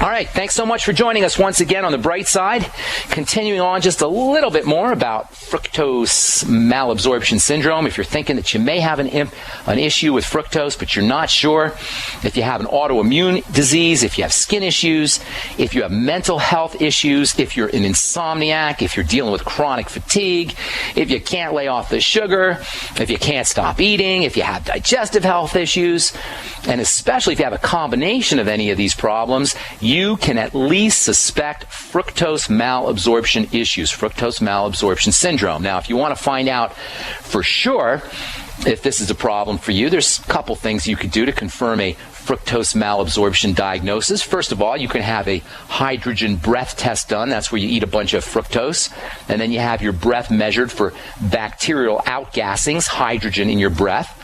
All right, thanks so much for joining us once again on the bright side. Continuing on just a little bit more about fructose malabsorption syndrome. If you're thinking that you may have an issue with fructose, but you're not sure, if you have an autoimmune disease, if you have skin issues, if you have mental health issues, if you're an insomniac, if you're dealing with chronic fatigue, if you can't lay off the sugar, if you can't stop eating, if you have digestive health issues, and especially if you have a combination of any of these problems, you can at least suspect fructose malabsorption issues, fructose malabsorption syndrome. Now, if you want to find out for sure if this is a problem for you, there's a couple things you could do to confirm a fructose malabsorption diagnosis. First of all, you can have a hydrogen breath test done. That's where you eat a bunch of fructose, and then you have your breath measured for bacterial outgassings, hydrogen in your breath.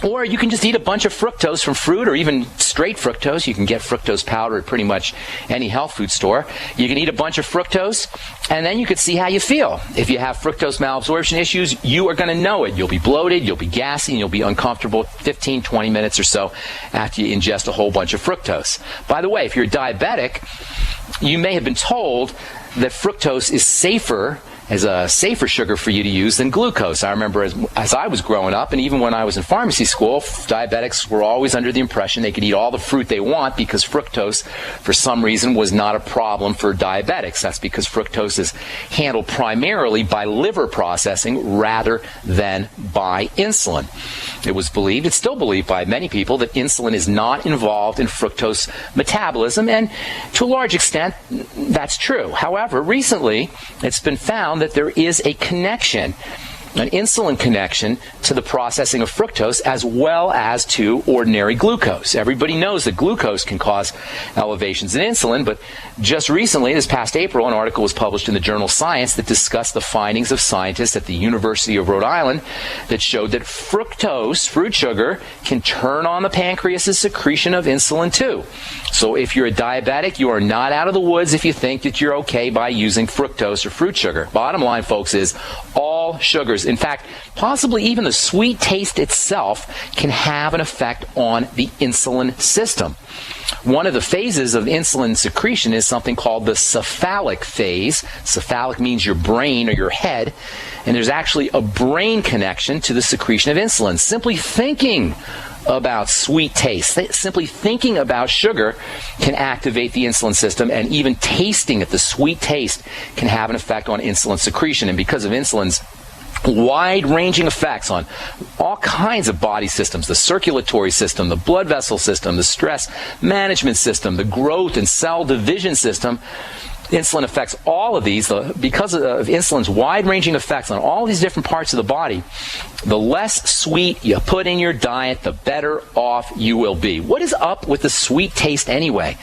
Or you can just eat a bunch of fructose from fruit, or even straight fructose. You can get fructose powder at pretty much any health food store. You can eat a bunch of fructose, and then you can see how you feel. If you have fructose malabsorption issues, you are going to know it. You'll be bloated, you'll be gassy, and you'll be uncomfortable 15, 20 minutes or so after you ingest a whole bunch of fructose. By the way, if you're diabetic, you may have been told that fructose is safer as a safer sugar for you to use than glucose. I remember as I was growing up, and even when I was in pharmacy school, diabetics were always under the impression they could eat all the fruit they want because fructose, for some reason, was not a problem for diabetics. That's because fructose is handled primarily by liver processing rather than by insulin. It was believed, it's still believed by many people, that insulin is not involved in fructose metabolism, and to a large extent, that's true. However, recently, it's been found that there is a connection, an insulin connection, to the processing of fructose as well as to ordinary glucose. Everybody knows that glucose can cause elevations in insulin, but just recently, this past April, an article was published in the journal Science that discussed the findings of scientists at the University of Rhode Island that showed that fructose, fruit sugar, can turn on the pancreas's secretion of insulin too. So if you're a diabetic, you are not out of the woods if you think that you're okay by using fructose or fruit sugar. Bottom line, folks, is all sugars, in fact, possibly even the sweet taste itself, can have an effect on the insulin system. One of the phases of insulin secretion is something called the cephalic phase. Cephalic means your brain or your head, and there's actually a brain connection to the secretion of insulin. Simply thinking about sweet taste, simply thinking about sugar, can activate the insulin system, and even tasting it, the sweet taste, can have an effect on insulin secretion. And because of insulin's wide-ranging effects on all kinds of body systems, the circulatory system, the blood vessel system, the stress management system, the growth and cell division system, insulin affects all of these. Because of insulin's wide-ranging effects on all these different parts of the body, the less sweet you put in your diet, the better off you will be. What is up with the sweet taste anyway?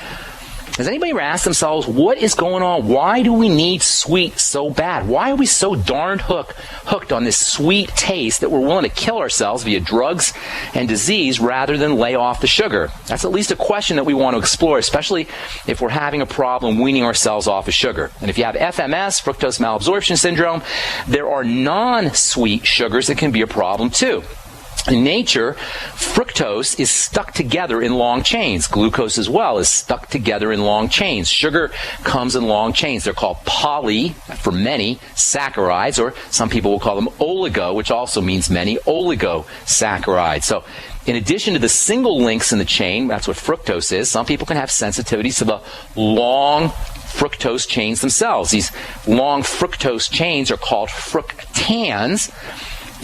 Has anybody ever asked themselves, what is going on? Why do we need sweet so bad? Why are we so darned hooked on this sweet taste that we're willing to kill ourselves via drugs and disease rather than lay off the sugar? That's at least a question that we want to explore, especially if we're having a problem weaning ourselves off of sugar. And if you have FMS, fructose malabsorption syndrome, there are non-sweet sugars that can be a problem too. In nature, fructose is stuck together in long chains. Glucose as well is stuck together in long chains. Sugar comes in long chains. They're called poly, for many, saccharides, or some people will call them oligo, which also means many, oligosaccharides. So in addition to the single links in the chain, that's what fructose is, some people can have sensitivities to the long fructose chains themselves. These long fructose chains are called fructans.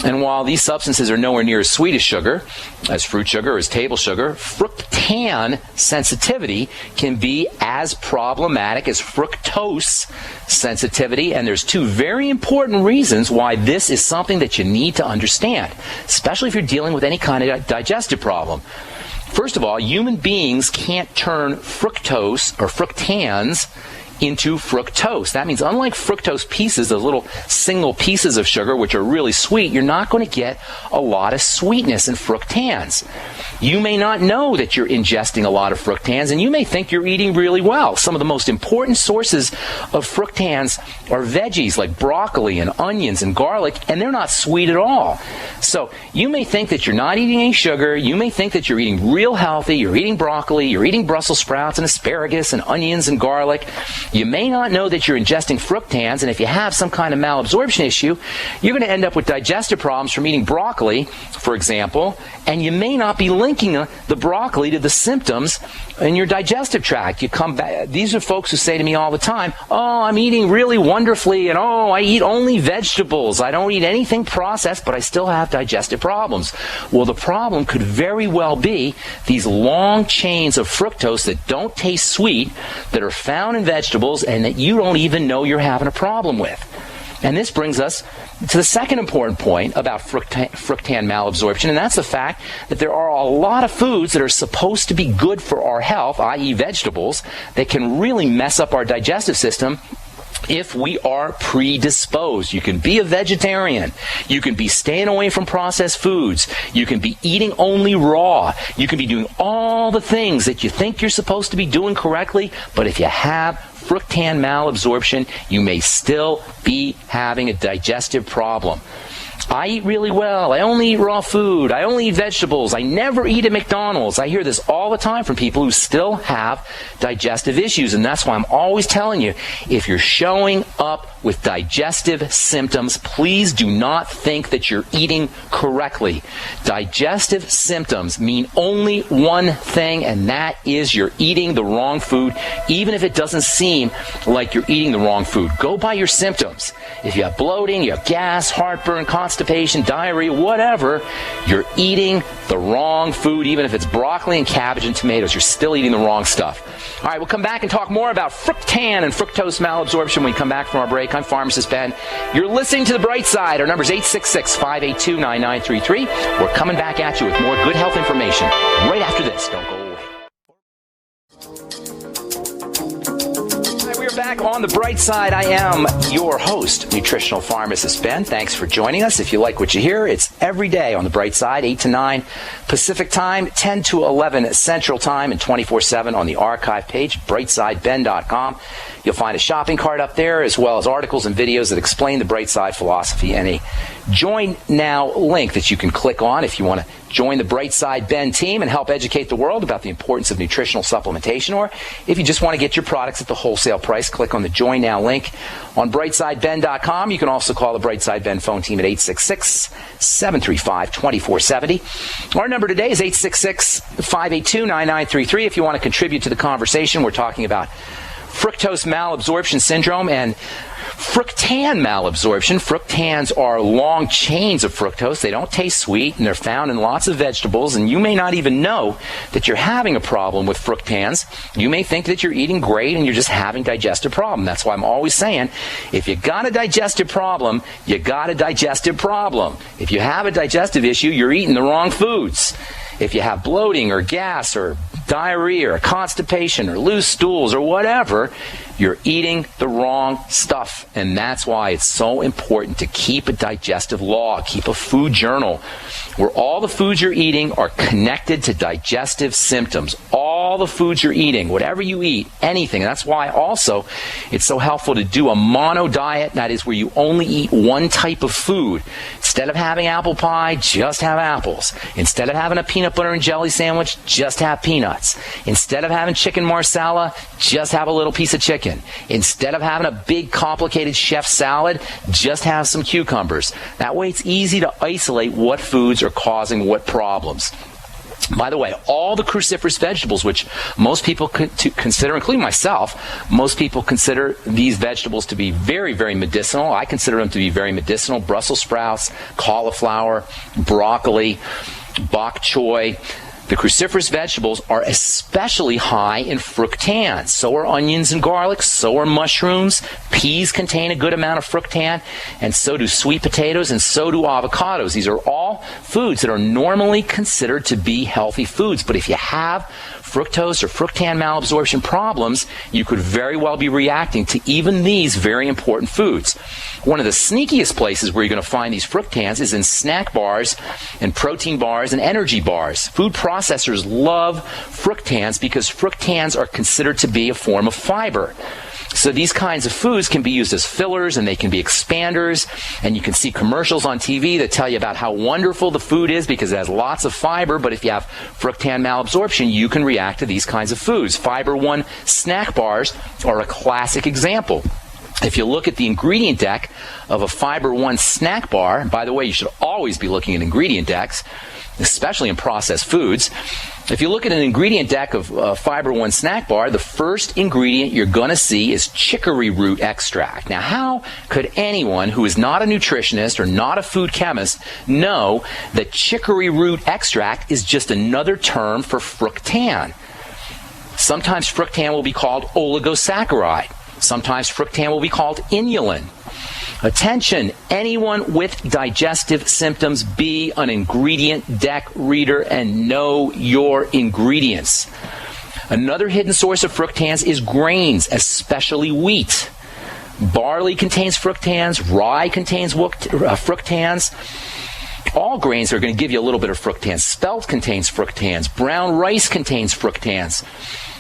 And while these substances are nowhere near as sweet as sugar, as fruit sugar, or as table sugar, fructan sensitivity can be as problematic as fructose sensitivity. And there's two very important reasons why this is something that you need to understand, especially if you're dealing with any kind of digestive problem. First of all, human beings can't turn fructose or fructans into fructose. That means unlike fructose pieces, those little single pieces of sugar, which are really sweet, you're not going to get a lot of sweetness in fructans. You may not know that you're ingesting a lot of fructans, and you may think you're eating really well. Some of the most important sources of fructans are veggies like broccoli and onions and garlic, and they're not sweet at all. So you may think that you're not eating any sugar. You may think that you're eating real healthy. You're eating broccoli. You're eating Brussels sprouts and asparagus and onions and garlic. You may not know that you're ingesting fructans, and if you have some kind of malabsorption issue, you're going to end up with digestive problems from eating broccoli, for example, and you may not be linking the broccoli to the symptoms in your digestive tract. You come back. These are folks who say to me all the time, "Oh, I'm eating really wonderfully, and oh, I eat only vegetables. I don't eat anything processed, but I still have digestive problems." Well, the problem could very well be these long chains of fructose that don't taste sweet, that are found in vegetables, and that you don't even know you're having a problem with. And this brings us to the second important point about fructan malabsorption, and that's the fact that there are a lot of foods that are supposed to be good for our health, i.e. vegetables, that can really mess up our digestive system if we are predisposed. You can be a vegetarian. You can be staying away from processed foods. You can be eating only raw. You can be doing all the things that you think you're supposed to be doing correctly, but if you have fructan malabsorption, you may still be having a digestive problem. I eat really well. I only eat raw food. I only eat vegetables. I never eat at McDonald's. I hear this all the time from people who still have digestive issues, and that's why I'm always telling you, if you're showing up with digestive symptoms, please do not think that you're eating correctly. Digestive symptoms mean only one thing, and that is you're eating the wrong food, even if it doesn't seem like you're eating the wrong food. Go by your symptoms. If you have bloating, you have gas, heartburn, constipation, diarrhea, whatever, you're eating the wrong food. Even if it's broccoli and cabbage and tomatoes, you're still eating the wrong stuff. All right, we'll come back and talk more about fructan and fructose malabsorption when we come back from our break. I'm Pharmacist Ben. You're listening to The Bright Side. Our number is 866-582-9933. We're coming back at you with more good health information right after this. Don't go away. We're back on The Bright Side. I am your host, nutritional pharmacist Ben. Thanks for joining us. If you like what you hear, it's every day on The Bright Side, 8 to 9 Pacific Time, 10 to 11 Central Time, and 24/7 on the archive page, brightsideben.com. You'll find a shopping cart up there, as well as articles and videos that explain the Bright Side philosophy, and a Join Now link that you can click on if you want to join the Bright Side Ben team and help educate the world about the importance of nutritional supplementation, or if you just want to get your products at the wholesale price, click on the Join Now link on brightsideben.com. You can also call the Bright Side Ben phone team at 866-735-2470. Our number today is 866-582-9933. If you want to contribute to the conversation, we're talking about fructose malabsorption syndrome and fructan malabsorption. Fructans are long chains of fructose. They don't taste sweet, and they're found in lots of vegetables, and you may not even know that you're having a problem with fructans. You may think that you're eating great and you're just having digestive problem. That's why I'm always saying, if you got a digestive problem, you got a digestive problem. If you have a digestive issue, you're eating the wrong foods. If you have bloating or gas or diarrhea or constipation or loose stools or whatever, you're eating the wrong stuff. And that's why it's so important to keep a digestive log, keep a food journal, where all the foods you're eating are connected to digestive symptoms. All the foods you're eating, whatever you eat, anything. That's why also it's so helpful to do a mono diet. That is where you only eat one type of food. Instead of having apple pie, just have apples. Instead of having a peanut butter and jelly sandwich, just have peanuts. Instead of having chicken marsala, just have a little piece of chicken. Instead of having a big complicated chef salad, just have some cucumbers. That way it's easy to isolate what foods are causing what problems. By the way, all the cruciferous vegetables, which most people consider, including myself, most people consider these vegetables to be very, very medicinal. I consider them to be very medicinal. Brussels sprouts, cauliflower, broccoli, bok choy, The cruciferous vegetables are especially high in fructans. So are onions and garlic, so are mushrooms. Peas contain a good amount of fructan, and so do sweet potatoes, and so do avocados. These are all foods that are normally considered to be healthy foods. But if you have fructose or fructan malabsorption problems, you could very well be reacting to even these very important foods. One of the sneakiest places where you're going to find these fructans is in snack bars and protein bars and energy bars. Food processors love fructans because fructans are considered to be a form of fiber. So these kinds of foods can be used as fillers, and they can be expanders, and you can see commercials on TV that tell you about how wonderful the food is because it has lots of fiber, but if you have fructan malabsorption, you can react to these kinds of foods. Fiber One snack bars are a classic example. If you look at the ingredient deck of a Fiber One snack bar, and by the way, you should always be looking at ingredient decks, especially in processed foods. If you look at an ingredient deck of Fiber One snack bar, the first ingredient you're going to see is chicory root extract. Now, how could anyone who is not a nutritionist or not a food chemist know that chicory root extract is just another term for fructan? Sometimes fructan will be called oligosaccharide. Sometimes fructan will be called inulin. Attention, anyone with digestive symptoms, be an ingredient deck reader and know your ingredients. Another hidden source of fructans is grains, especially wheat. Barley contains fructans, rye contains fructans. All grains are going to give you a little bit of fructans. Spelt contains fructans. Brown rice contains fructans.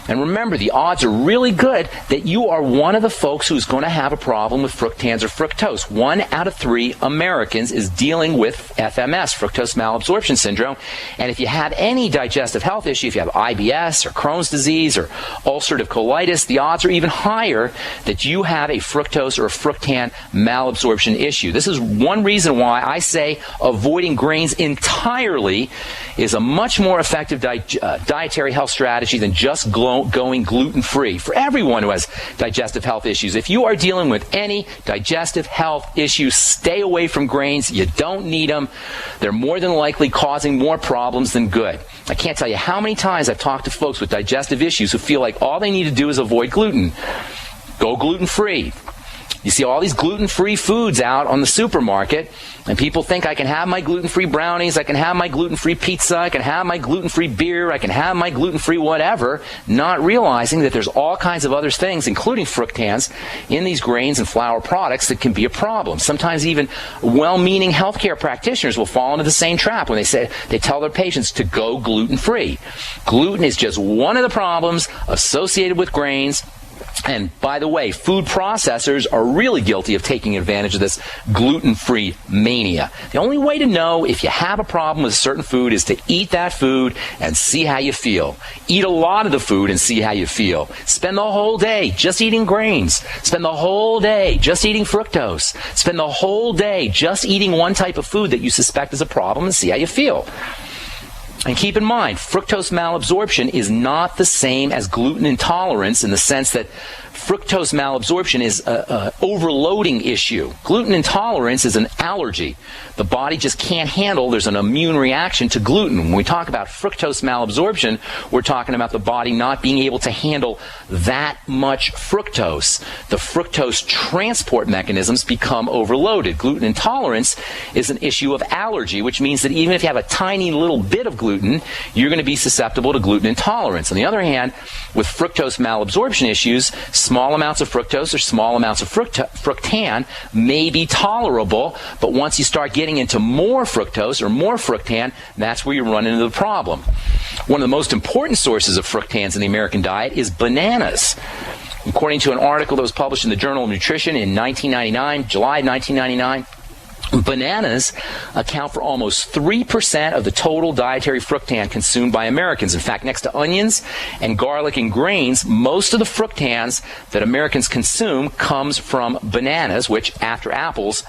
And remember, the odds are really good that you are one of the folks who's going to have a problem with fructans or fructose. 1 out of 3 Americans is dealing with FMS, fructose malabsorption syndrome. And if you have any digestive health issue, if you have IBS or Crohn's disease or ulcerative colitis, the odds are even higher that you have a fructose or a fructan malabsorption issue. This is one reason why I say avoiding grains entirely is a much more effective dietary health strategy than just going gluten-free. For everyone who has digestive health issues, if you are dealing with any digestive health issues, stay away from grains. You don't need them. They're more than likely causing more problems than good. I can't tell you how many times I've talked to folks with digestive issues who feel like all they need to do is avoid gluten. Go gluten-free. You see all these gluten-free foods out on the supermarket, and people think I can have my gluten-free brownies, I can have my gluten-free pizza, I can have my gluten-free beer, I can have my gluten-free whatever, not realizing that there's all kinds of other things, including fructans, in these grains and flour products that can be a problem. Sometimes even well-meaning healthcare practitioners will fall into the same trap when they tell their patients to go gluten-free. Gluten is just one of the problems associated with grains. And by the way, food processors are really guilty of taking advantage of this gluten-free mania. The only way to know if you have a problem with a certain food is to eat that food and see how you feel. Eat a lot of the food and see how you feel. Spend the whole day just eating grains. Spend the whole day just eating fructose. Spend the whole day just eating one type of food that you suspect is a problem and see how you feel. And keep in mind, fructose malabsorption is not the same as gluten intolerance in the sense that fructose malabsorption is an overloading issue. Gluten intolerance is an allergy. The body just can't handle, there's an immune reaction to gluten. When we talk about fructose malabsorption, we're talking about the body not being able to handle that much fructose. The fructose transport mechanisms become overloaded. Gluten intolerance is an issue of allergy, which means that even if you have a tiny little bit of gluten, you're going to be susceptible to gluten intolerance. On the other hand, with fructose malabsorption issues, small amounts of fructose or small amounts of fructan may be tolerable, but once you start getting into more fructose or more fructan, that's where you run into the problem. One of the most important sources of fructans in the American diet is bananas. According to an article that was published in the Journal of Nutrition in July 1999, bananas account for almost 3% of the total dietary fructan consumed by Americans. In fact, next to onions and garlic and grains, most of the fructans that Americans consume comes from bananas, which, after apples,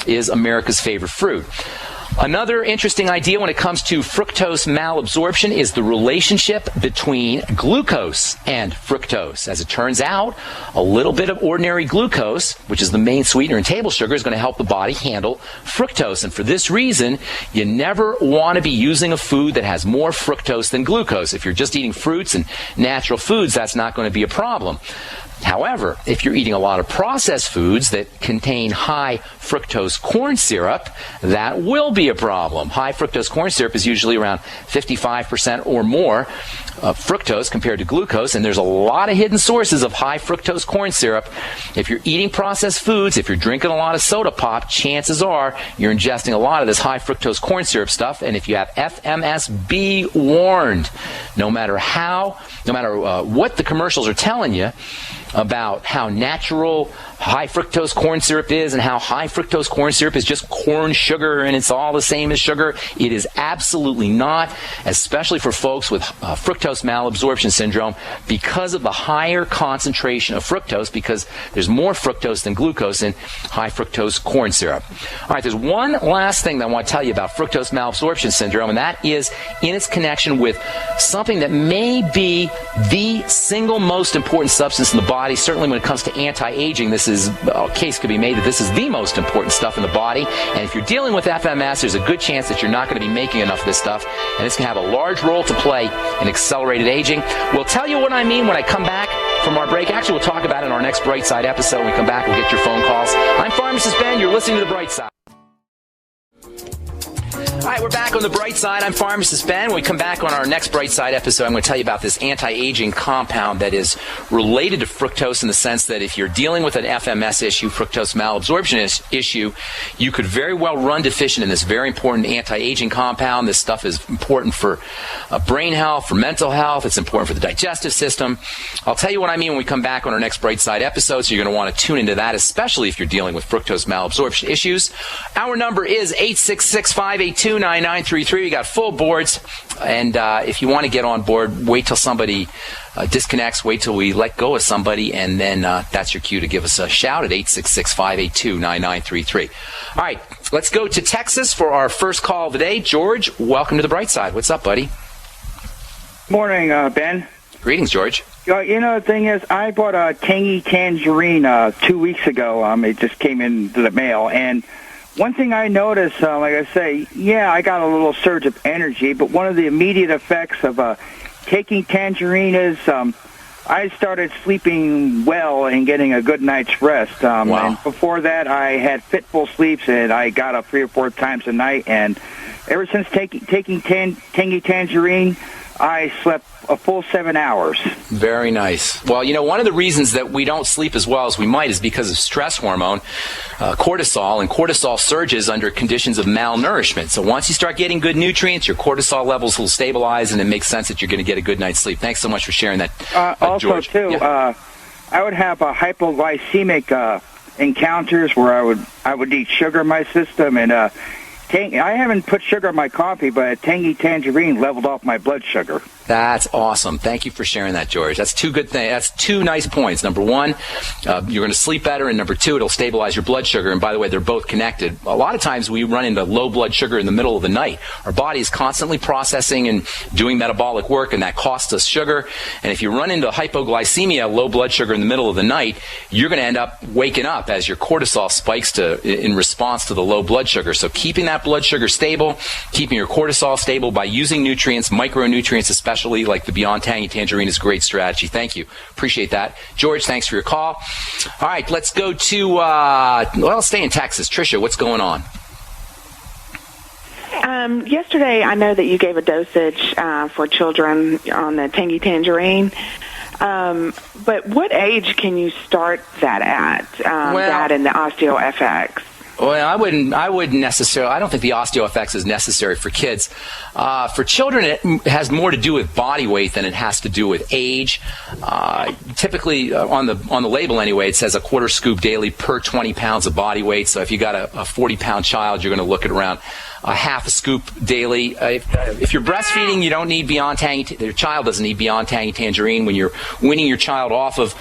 is America's favorite fruit. Another interesting idea when it comes to fructose malabsorption is the relationship between glucose and fructose. As it turns out, a little bit of ordinary glucose, which is the main sweetener in table sugar, is going to help the body handle fructose. And for this reason, you never want to be using a food that has more fructose than glucose. If you're just eating fruits and natural foods, that's not going to be a problem. However, if you're eating a lot of processed foods that contain high fructose corn syrup, that will be a problem. High fructose corn syrup is usually around 55% or more fructose compared to glucose, and there's a lot of hidden sources of high fructose corn syrup. If you're eating processed foods, if you're drinking a lot of soda pop, chances are you're ingesting a lot of this high fructose corn syrup stuff. And if you have FMS, be warned. No matter what the commercials are telling you about how natural high fructose corn syrup is and how high fructose corn syrup is just corn sugar and it's all the same as sugar, it is absolutely not, especially for folks with fructose malabsorption syndrome, because of the higher concentration of fructose, because there's more fructose than glucose in high fructose corn syrup. All right, there's one last thing that I want to tell you about fructose malabsorption syndrome, and that is in its connection with something that may be the single most important substance in the body. Certainly when it comes to anti-aging, a case could be made that this is the most important stuff in the body. And if you're dealing with FMS, there's a good chance that you're not going to be making enough of this stuff, and it's going to have a large role to play in accelerated aging. We'll tell you what I mean when I come back from our break. Actually, we'll talk about it in our next Bright Side episode. When we come back, we'll get your phone calls. I'm Pharmacist Ben. You're listening to The Bright Side. All right, we're back on The Bright Side. I'm Pharmacist Ben. When we come back on our next Bright Side episode, I'm going to tell you about this anti-aging compound that is related to fructose in the sense that if you're dealing with an FMS issue, fructose malabsorption issue, you could very well run deficient in this very important anti-aging compound. This stuff is important for brain health, for mental health. It's important for the digestive system. I'll tell you what I mean when we come back on our next Bright Side episode, so you're going to want to tune into that, especially if you're dealing with fructose malabsorption issues. Our number is 866-582-9933. We got full boards, and if you want to get on board, wait till somebody disconnects, wait till we let go of somebody, and then that's your cue to give us a shout at 866-582-9933. All right, let's go to Texas for our first call of the day. George, welcome to The Bright Side. What's up, buddy? Morning, Ben. Greetings, George. The thing is, I bought a tangy tangerine 2 weeks ago. It just came into the mail, and one thing I noticed, like I say, I got a little surge of energy, but one of the immediate effects of taking tangerine is I started sleeping well and getting a good night's rest. Wow. And before that, I had fitful sleeps, and I got up 3 or 4 times a night. And ever since taking tangy tangerine, I slept a full 7 hours. Very nice. Well, one of the reasons that we don't sleep as well as we might is because of stress hormone, cortisol, and cortisol surges under conditions of malnourishment. So once you start getting good nutrients, your cortisol levels will stabilize, and it makes sense that you're going to get a good night's sleep. Thanks so much for sharing that, also, George. too, I would have hypoglycemic encounters where I would eat sugar in my system, and I haven't put sugar in my coffee, but a tangy tangerine leveled off my blood sugar. That's awesome. Thank you for sharing that, George. That's two good things. That's 2 nice points. Number one, you're going to sleep better, and number 2, it'll stabilize your blood sugar. And by the way, they're both connected. A lot of times we run into low blood sugar in the middle of the night. Our body is constantly processing and doing metabolic work, and that costs us sugar. And if you run into hypoglycemia, low blood sugar in the middle of the night, you're going to end up waking up as your cortisol spikes in response to the low blood sugar. So keeping that blood sugar stable, keeping your cortisol stable by using nutrients, micronutrients especially, like the Beyond Tangy Tangerine, is a great strategy. Thank you. Appreciate that. George, thanks for your call. All right, let's go to, stay in Texas. Tricia, what's going on? Yesterday, I know that you gave a dosage for children on the Tangy Tangerine. But what age can you start that at, that and the OsteoFX? Well, I wouldn't necessarily. I don't think the OsteoFX is necessary for kids. For children, it has more to do with body weight than it has to do with age. Typically, on the label anyway, it says a quarter scoop daily per 20 pounds of body weight. So if you got a 40-pound child, you're going to look at around a half a scoop daily. If you're breastfeeding, you don't need Beyond Tangy. Your child doesn't need Beyond Tangy Tangerine. When you're weaning your child off of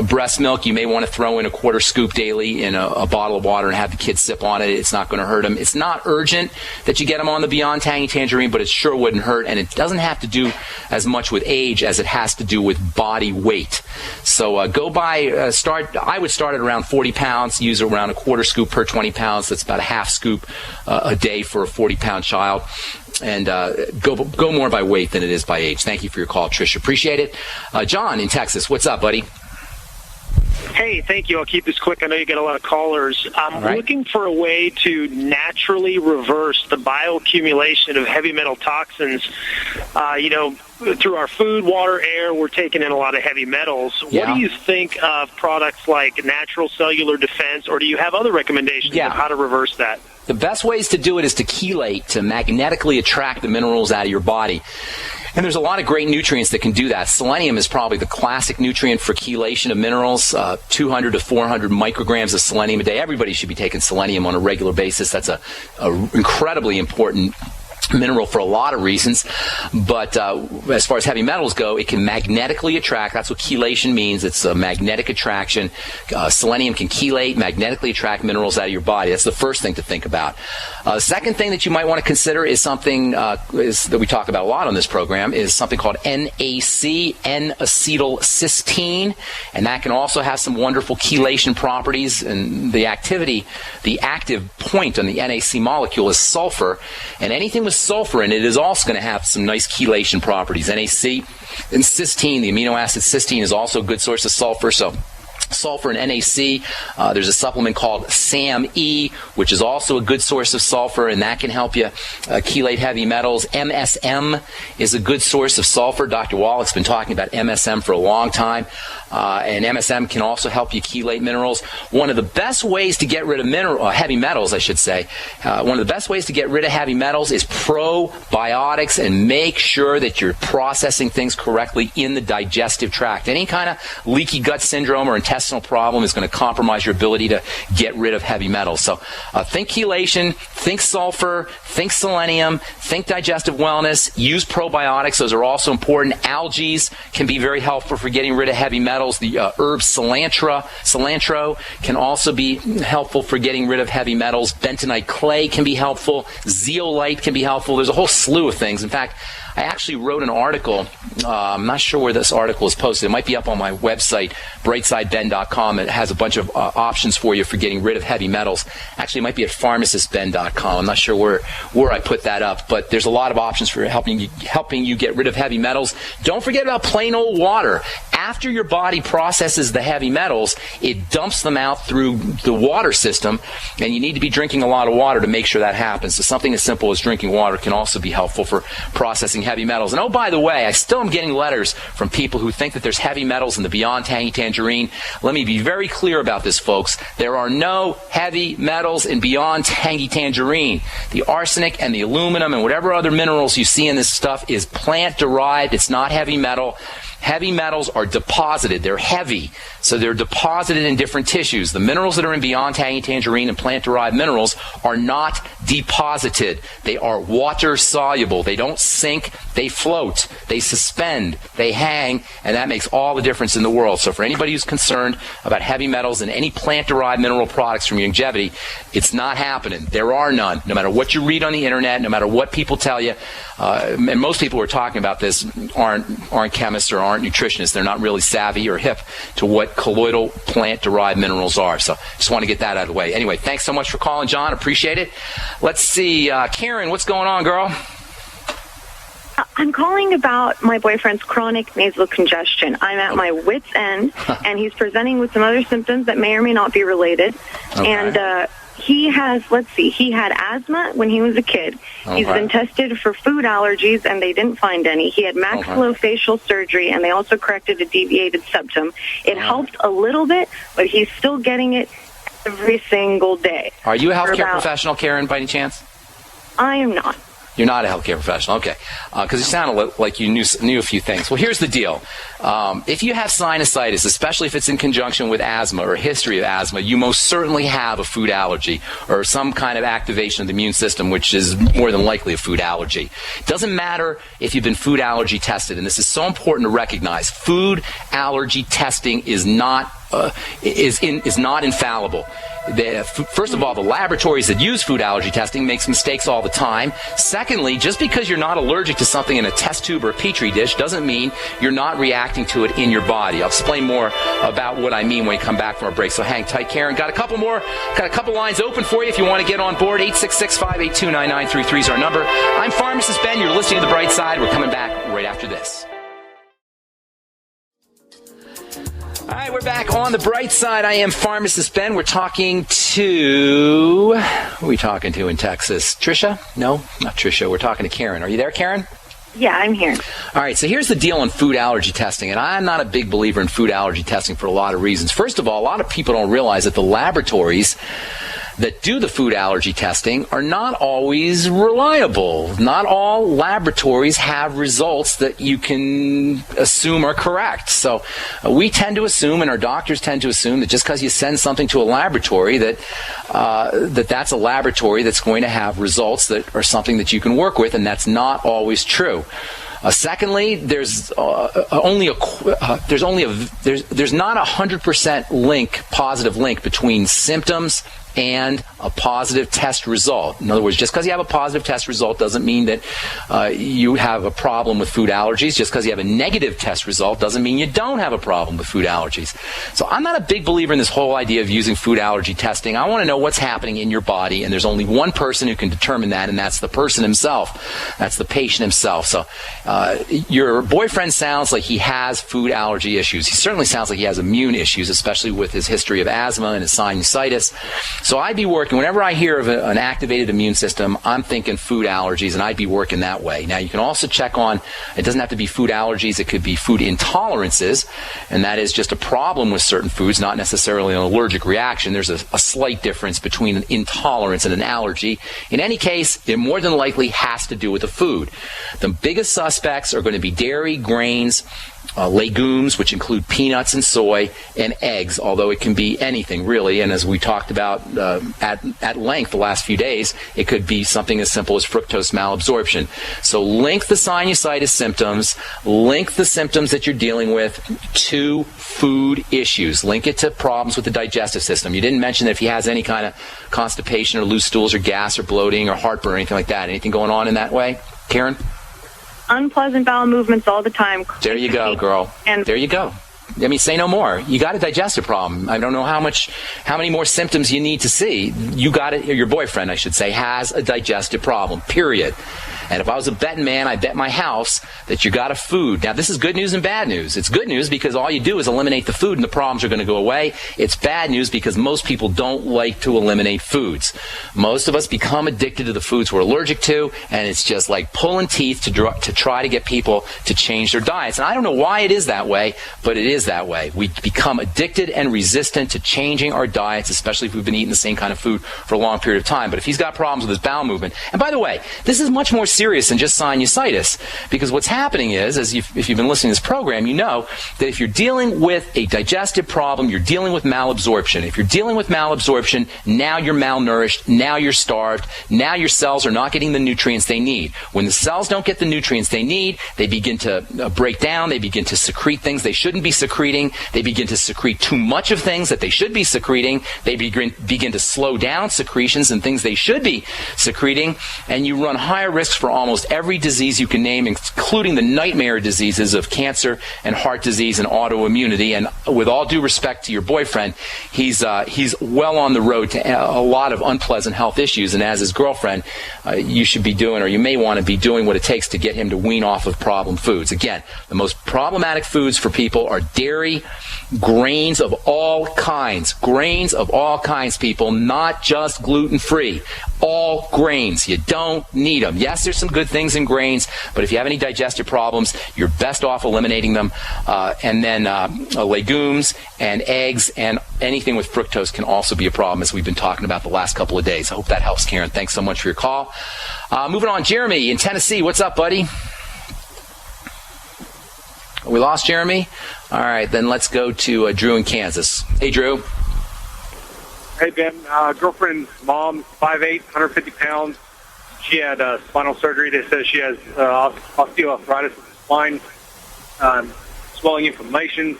breast milk, you may want to throw in a quarter scoop daily in a bottle of water and have the kid sip on it. It's not going to hurt them. It's not urgent that you get them on the Beyond Tangy Tangerine, but it sure wouldn't hurt, and it doesn't have to do as much with age as it has to do with body weight. So I would start at around 40 pounds, use around a quarter scoop per 20 pounds. That's about a half scoop a day for a 40-pound child. And go more by weight than it is by age. Thank you for your call, Tricia. Appreciate it. John in Texas, what's up, buddy? Hey, thank you. I'll keep this quick. I know you get a lot of callers. I'm looking for a way to naturally reverse the bioaccumulation of heavy metal toxins. Through our food, water, air, we're taking in a lot of heavy metals. Yeah. What do you think of products like Natural Cellular Defense, or do you have other recommendations of how to reverse that? The best ways to do it is to chelate, to magnetically attract the minerals out of your body. And there's a lot of great nutrients that can do that. Selenium is probably the classic nutrient for chelation of minerals, 200 to 400 micrograms of selenium a day. Everybody should be taking selenium on a regular basis. That's a incredibly important mineral for a lot of reasons, but as far as heavy metals go, it can magnetically attract. That's what chelation means. It's a magnetic attraction. Selenium can chelate, magnetically attract minerals out of your body. That's the first thing to think about. Second thing that you might want to consider is something that we talk about a lot on this program, is something called NAC, N-acetylcysteine, and that can also have some wonderful chelation properties. And the active point on the NAC molecule is sulfur, and anything with sulfur in it is also going to have some nice chelation properties. NAC and cysteine, the amino acid cysteine, is also a good source of sulfur. So sulfur and NAC. There's a supplement called SAM-E, which is also a good source of sulfur, and that can help you chelate heavy metals. MSM is a good source of sulfur. Dr. Wallach's been talking about MSM for a long time. And MSM can also help you chelate minerals. One of the best ways to get rid of heavy metals, I should say, one of the best ways to get rid of heavy metals is probiotics, and make sure that you're processing things correctly in the digestive tract. Any kind of leaky gut syndrome or intestinal problem is going to compromise your ability to get rid of heavy metals. So think chelation, think sulfur, think selenium, think digestive wellness, use probiotics. Those are also important. Algae can be very helpful for getting rid of heavy metals. The herb cilantro can also be helpful for getting rid of heavy metals. Bentonite clay can be helpful. Zeolite can be helpful. There's a whole slew of things. In fact, I actually wrote an article. I'm not sure where this article is posted. It might be up on my website, brightsideben.com. It has a bunch of options for you for getting rid of heavy metals. Actually, it might be at pharmacistben.com. I'm not sure where I put that up, but there's a lot of options for helping you get rid of heavy metals. Don't forget about plain old water. After your body processes the heavy metals, it dumps them out through the water system, and you need to be drinking a lot of water to make sure that happens. So something as simple as drinking water can also be helpful for processing heavy metals. And oh, by the way, I still am getting letters from people who think that there's heavy metals in the Beyond Tangy Tangerine. Let me be very clear about this, folks. There are no heavy metals in Beyond Tangy Tangerine. The arsenic and the aluminum and whatever other minerals you see in this stuff is plant-derived. It's not heavy metal. Heavy metals are deposited. They're heavy, so they're deposited in different tissues. The minerals that are in Beyond Tangy Tangerine and plant-derived minerals are not deposited. They are water-soluble. They don't sink. They float. They suspend. They hang, and that makes all the difference in the world. So for anybody who's concerned about heavy metals and any plant-derived mineral products from Youngevity, it's not happening. There are none. No matter what you read on the internet, no matter what people tell you, and most people who are talking about this aren't chemists or aren't nutritionists. They're not really savvy or hip to what colloidal plant-derived minerals are. So just want to get that out of the way. Anyway, thanks so much for calling, John. Appreciate it. Let's see. Karen, what's going on, girl? I'm calling about my boyfriend's chronic nasal congestion. I'm at my wit's end, and he's presenting with some other symptoms that may or may not be related. Okay. And he had asthma when he was a kid. Okay. He's been tested for food allergies, and they didn't find any. He had maxillofacial surgery, and they also corrected a deviated septum. It helped a little bit, but he's still getting it every single day. Are you a healthcare professional, Karen, by any chance? I am not. You're not a healthcare professional, okay? Because you sounded like you knew a few things. Well, here's the deal. If you have sinusitis, especially if it's in conjunction with asthma or a history of asthma, you most certainly have a food allergy or some kind of activation of the immune system, which is more than likely a food allergy. It doesn't matter if you've been food allergy tested, and this is so important to recognize. Food allergy testing is not infallible. First of all, the laboratories that use food allergy testing makes mistakes all the time. Secondly, just because you're not allergic to something in a test tube or a petri dish doesn't mean you're not reacting to it in your body. I'll explain more about what I mean when we come back from our break. So hang tight, Karen. Got a couple lines open for you if you want to get on board. 866-582-9933 is our number. I'm Pharmacist Ben. You're listening to The Bright Side. We're coming back right after this. All right, we're back on The Bright Side. I am Pharmacist Ben. We're talking to... Who are we talking to in Texas? Trisha? No, not Trisha. We're talking to Karen. Are you there, Karen? Yeah, I'm here. All right, so here's the deal on food allergy testing, and I'm not a big believer in food allergy testing for a lot of reasons. First of all, a lot of people don't realize that the laboratories that do the food allergy testing are not always reliable. Not all laboratories have results that you can assume are correct. So we tend to assume, and our doctors tend to assume, that just because you send something to a laboratory, that's a laboratory that's going to have results that are something that you can work with, and that's not always true. Secondly, there's not a 100% positive link between symptoms and a positive test result. In other words, just because you have a positive test result doesn't mean that you have a problem with food allergies. Just because you have a negative test result doesn't mean you don't have a problem with food allergies. So I'm not a big believer in this whole idea of using food allergy testing. I want to know what's happening in your body, and there's only one person who can determine that, and that's the person himself. That's the patient himself. So your boyfriend sounds like he has food allergy issues. He certainly sounds like he has immune issues, especially with his history of asthma and his sinusitis. So I'd be working, whenever I hear of an activated immune system, I'm thinking food allergies, and I'd be working that way. Now, you can also check on, it doesn't have to be food allergies, it could be food intolerances, and that is just a problem with certain foods, not necessarily an allergic reaction. There's a slight difference between an intolerance and an allergy. In any case, it more than likely has to do with the food. The biggest suspects are going to be dairy, grains, legumes, which include peanuts and soy, and eggs, although it can be anything, really. And as we talked about at length the last few days, it could be something as simple as fructose malabsorption. So link the sinusitis symptoms, link the symptoms that you're dealing with to food issues. Link it to problems with the digestive system. You didn't mention that if he has any kind of constipation or loose stools or gas or bloating or heartburn or anything like that. Anything going on in that way? Karen? Unpleasant bowel movements all the time. There you go, girl. And there you go. I mean, say no more. You got a digestive problem. I don't know how many more symptoms you need to see. You got it. Your boyfriend, I should say, has a digestive problem, period. And if I was a betting man, I'd bet my house that you got a food. Now, this is good news and bad news. It's good news because all you do is eliminate the food and the problems are going to go away. It's bad news because most people don't like to eliminate foods. Most of us become addicted to the foods we're allergic to, and it's just like pulling teeth to try to get people to change their diets. And I don't know why it is that way, but it is that way. We become addicted and resistant to changing our diets, especially if we've been eating the same kind of food for a long period of time. But if he's got problems with his bowel movement, and by the way, this is much more serious than just sinusitis, because what's happening is, if you've been listening to this program, you know that if you're dealing with a digestive problem, you're dealing with malabsorption. If you're dealing with malabsorption, now you're malnourished, now you're starved, now your cells are not getting the nutrients they need. When the cells don't get the nutrients they need, they begin to break down, they begin to secrete things they shouldn't be secreting, they begin to secrete too much of things that they should be secreting, they begin to slow down secretions and things they should be secreting, and you run higher risks for almost every disease you can name, including the nightmare diseases of cancer and heart disease and autoimmunity. And with all due respect to your boyfriend, he's well on the road to a lot of unpleasant health issues. And as his girlfriend, you should be doing, or you may want to be doing, what it takes to get him to wean off of problem foods. Again, the most problematic foods for people are dairy, grains of all kinds, people, not just gluten-free. all grains. You don't need them. Yes, there's some good things in grains, but if you have any digestive problems, you're best off eliminating them. And then legumes and eggs and anything with fructose can also be a problem, as we've been talking about the last couple of days. I hope that helps, Karen. Thanks so much for your call. Moving on, Jeremy in Tennessee. What's up, buddy? We lost Jeremy? All right, then let's go to Drew in Kansas. Hey, Drew. Hey, Ben. Girlfriend's mom, 5'8", 150 pounds. She had spinal surgery. They said she has osteoarthritis of the spine, swelling, inflammation.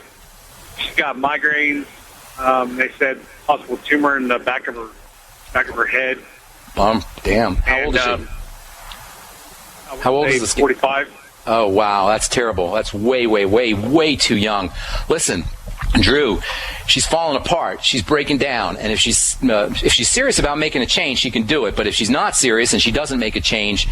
She's got migraines. They said possible tumor in the back of her head. Damn. How old is she? How old is this? 45. Oh, wow. That's terrible. That's way, way, way, way too young. Listen, Drew, she's falling apart. She's breaking down. And if she's serious about making a change, she can do it. But if she's not serious and she doesn't make a change,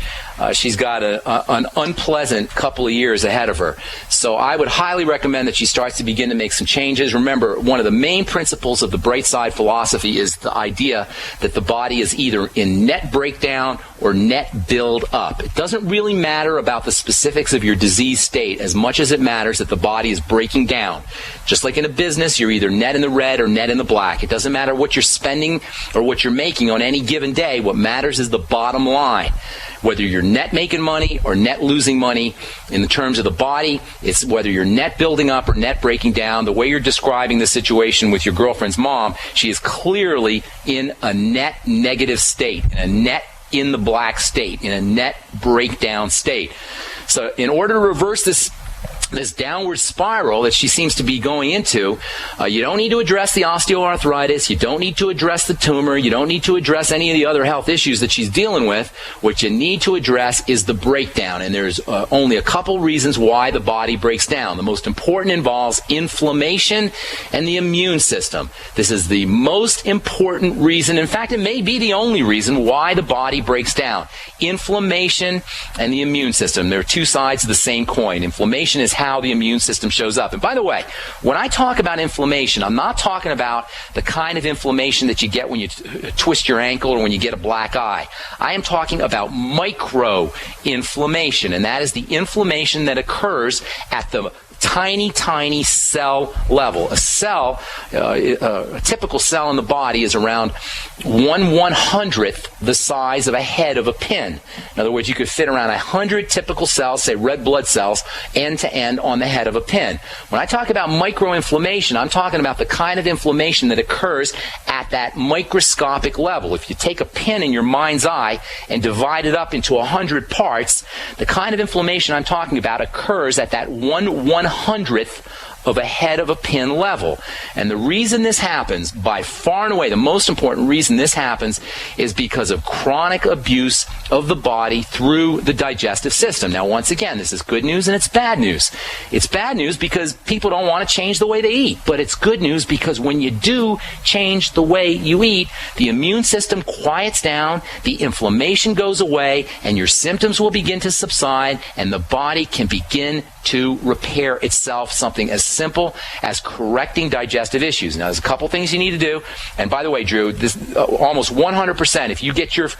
she's got an unpleasant couple of years ahead of her. So I would highly recommend that she starts to begin to make some changes. Remember, one of the main principles of the Bright Side philosophy is the idea that the body is either in net breakdown or net build up. It doesn't really matter about the specifics of your disease state as much as it matters that the body is breaking down. Just like in a business, you're either net in the red or net in the black. It doesn't matter what you're spending or what you're making on any given day. What matters is the bottom line. Whether you're net making money or net losing money, in the terms of the body, it's whether you're net building up or net breaking down. The way you're describing the situation with your girlfriend's mom, she is clearly in a net negative state, in a net in the black state, in a net breakdown state. So in order to reverse this downward spiral that she seems to be going into, you don't need to address the osteoarthritis, you don't need to address the tumor, you don't need to address any of the other health issues that she's dealing with. What you need to address is the breakdown, and there's only a couple reasons why the body breaks down. The most important involves inflammation and the immune system. This is the most important reason, in fact it may be the only reason why the body breaks down. Inflammation and the immune system. They're two sides of the same coin. Inflammation is how the immune system shows up. And by the way, when I talk about inflammation, I'm not talking about the kind of inflammation that you get when you twist your ankle or when you get a black eye. I am talking about micro-inflammation, and that is the inflammation that occurs at the tiny, tiny cell level. A cell, a typical cell in the body is around 1/100th the size of a head of a pin. In other words, you could fit around 100 typical cells, say red blood cells, end to end on the head of a pin. When I talk about microinflammation, I'm talking about the kind of inflammation that occurs at that microscopic level. If you take a pin in your mind's eye and divide it up into 100 parts, the kind of inflammation I'm talking about occurs at that 1/100th of a head of a pin level. And the reason this happens, by far and away, the most important reason this happens, is because of chronic abuse of the body through the digestive system. Now, once again, this is good news and it's bad news. It's bad news because people don't want to change the way they eat, but it's good news because when you do change the way you eat, the immune system quiets down, the inflammation goes away, and your symptoms will begin to subside, and the body can begin to repair itself, something as simple as correcting digestive issues. Now, there's a couple things you need to do. And by the way, Drew, this almost 100%, if you get your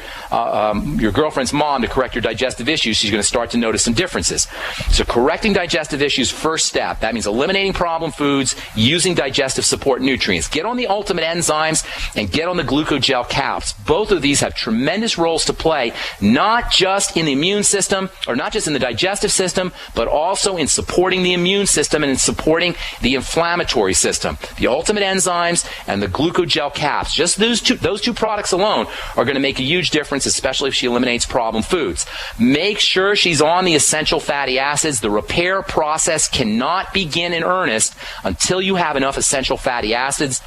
girlfriend's mom to correct your digestive issues, she's going to start to notice some differences. So correcting digestive issues, first step. That means eliminating problem foods, using digestive support nutrients. Get on the ultimate enzymes and get on the glucogel caps. Both of these have tremendous roles to play, not just in the immune system, or not just in the digestive system, but also in supporting the immune system and in supporting the inflammatory system. The ultimate enzymes and the glucogel caps, just those two products alone are going to make a huge difference, especially if she eliminates problem foods. Make sure she's on the essential fatty acids. The repair process cannot begin in earnest until you have enough essential fatty acids.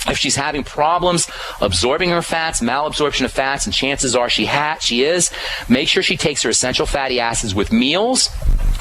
If she's having problems absorbing her fats, malabsorption of fats, and chances are she is, make sure she takes her essential fatty acids with meals.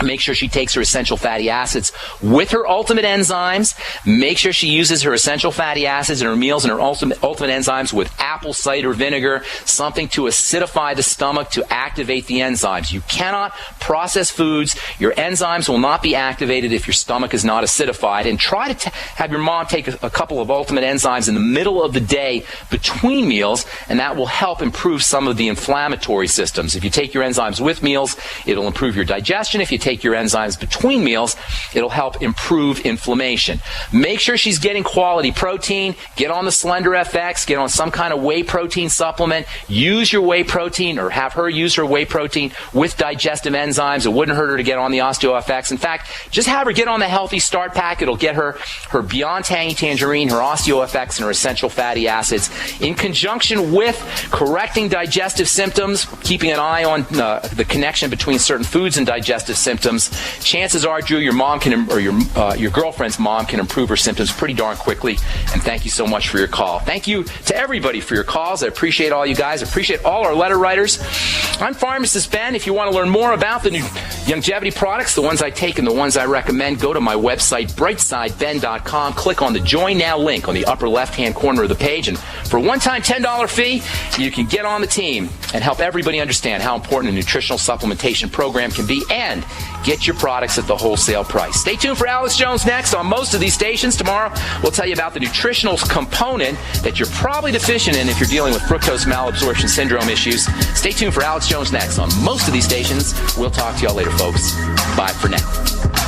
Make sure she takes her essential fatty acids with her ultimate enzymes. Make sure she uses her essential fatty acids in her meals and her ultimate enzymes with apple cider vinegar, something to acidify the stomach to activate the enzymes. You cannot process foods. Your enzymes will not be activated if your stomach is not acidified. And try to have your mom take a couple of ultimate enzymes enzymes in the middle of the day between meals, and that will help improve some of the inflammatory systems. If you take your enzymes with meals, it'll improve your digestion. If you take your enzymes between meals, it'll help improve inflammation. Make sure she's getting quality protein. Get on the Slender FX. Get on some kind of whey protein supplement. Use your whey protein, or have her use her whey protein with digestive enzymes. It wouldn't hurt her to get on the OsteoFX. In fact, just have her get on the Healthy Start Pack. It'll get her Beyond Tangy Tangerine, her OsteoFX, and her essential fatty acids. In conjunction with correcting digestive symptoms, keeping an eye on the connection between certain foods and digestive symptoms, chances are, Drew, your mom can, or your girlfriend's mom can improve her symptoms pretty darn quickly. And thank you so much for your call. Thank you to everybody for your calls. I appreciate all you guys. I appreciate all our letter writers. I'm Pharmacist Ben. If you want to learn more about the new longevity products, the ones I take and the ones I recommend, go to my website, brightsideben.com. Click on the Join Now link on the upper left-hand corner of the page. And for a one-time $10 fee, you can get on the team and help everybody understand how important a nutritional supplementation program can be, and get your products at the wholesale price. Stay tuned for Alex Jones next on most of these stations. Tomorrow, we'll tell you about the nutritional component that you're probably deficient in if you're dealing with fructose malabsorption syndrome issues. Stay tuned for Alex Jones next on most of these stations. We'll talk to y'all later, folks. Bye for now.